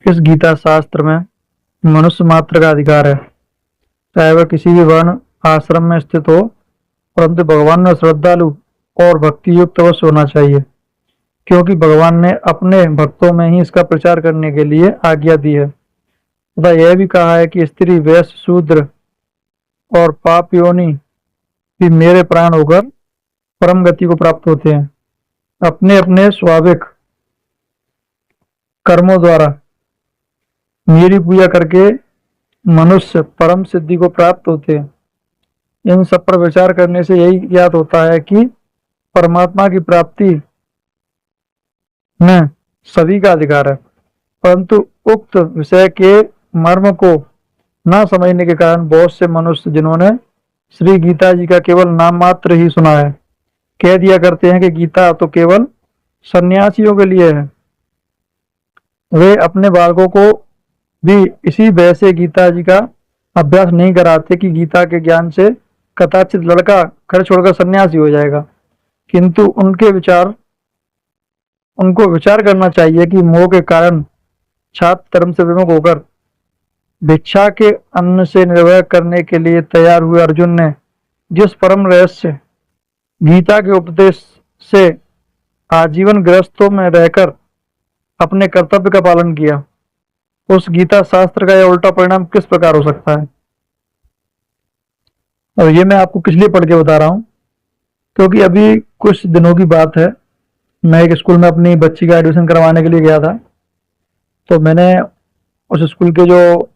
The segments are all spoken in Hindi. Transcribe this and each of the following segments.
इस गीता शास्त्र में मनुष्य मात्र का अधिकार है, चाहे वह किसी भी वर्ण आश्रम में स्थित हो, परंतु भगवान में श्रद्धालु और भक्ति युक्त अवश्य होना चाहिए, क्योंकि भगवान ने अपने भक्तों में ही इसका प्रचार करने के लिए आज्ञा दी है तथा यह भी कहा है कि स्त्री, वैश्य, शूद्र और पाप योनि भी मेरे प्राण होकर परम गति को प्राप्त होते हैं। अपने अपने स्वाभाविक कर्मों द्वारा मेरी पूजा करके मनुष्य परम सिद्धि को प्राप्त होते हैं। इन सब पर विचार करने से यही ज्ञात होता है कि परमात्मा की प्राप्ति में सभी का अधिकार है, परंतु उक्त विषय के मर्म को न समझने के कारण बहुत से मनुष्य, जिन्होंने श्री गीता जी का केवल नाम मात्र ही सुना है, कह दिया करते हैं कि गीता तो केवल सन्यासियों के लिए है। वे अपने बालकों को भी इसी भय से गीता जी का अभ्यास नहीं कराते कि गीता के ज्ञान से कदाचित लड़का घर छोड़कर सन्यासी हो जाएगा, किंतु उनको विचार करना चाहिए कि मोह के कारण छात्र धर्म से विमुख होकर भिक्षा के अन्न से निर्वाह करने के लिए तैयार हुए अर्जुन ने जिस परम रहस्य गीता के उपदेश से आजीवन गृहस्थों में रहकर अपने कर्तव्य का पालन किया, उस गीता शास्त्र का यह उल्टा परिणाम किस प्रकार हो सकता है। और ये मैं आपको किस लिए पढ़ के बता रहा हूं, क्योंकि अभी कुछ दिनों की बात है, मैं एक स्कूल में अपनी बच्ची का एडमिशन करवाने के लिए गया था। तो मैंने उस स्कूल के जो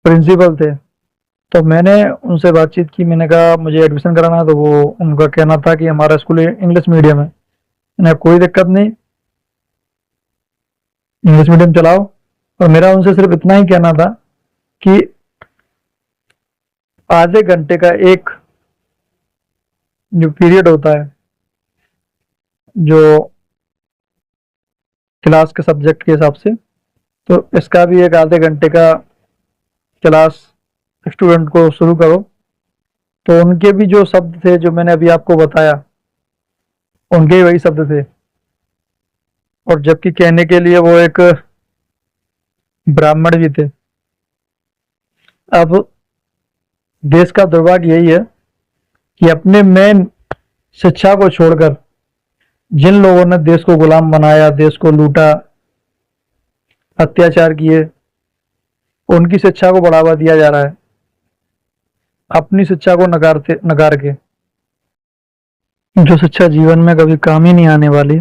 प्रिंसिपल थे, तो मैंने उनसे बातचीत की। मैंने कहा मुझे एडमिशन कराना है, तो वो उनका कहना था कि हमारा स्कूल इंग्लिश मीडियम है। मैंने कोई दिक्कत नहीं, इंग्लिश मीडियम चलाओ। और मेरा उनसे सिर्फ इतना ही कहना था कि आधे घंटे का एक जो पीरियड होता है, जो क्लास के सब्जेक्ट के हिसाब से, तो इसका भी एक आधे घंटे का क्लास स्टूडेंट को शुरू करो। तो उनके भी जो शब्द थे जो मैंने अभी आपको बताया, उनके वही शब्द थे, और जबकि कहने के लिए वो एक ब्राह्मण भी थे। अब देश का दुर्भाग्य यही है कि अपने मेन शिक्षा को छोड़कर जिन लोगों ने देश को गुलाम बनाया, देश को लूटा, अत्याचार किए, उनकी शिक्षा को बढ़ावा दिया जा रहा है, अपनी शिक्षा को नकार के, जो शिक्षा जीवन में कभी काम ही नहीं आने वाली।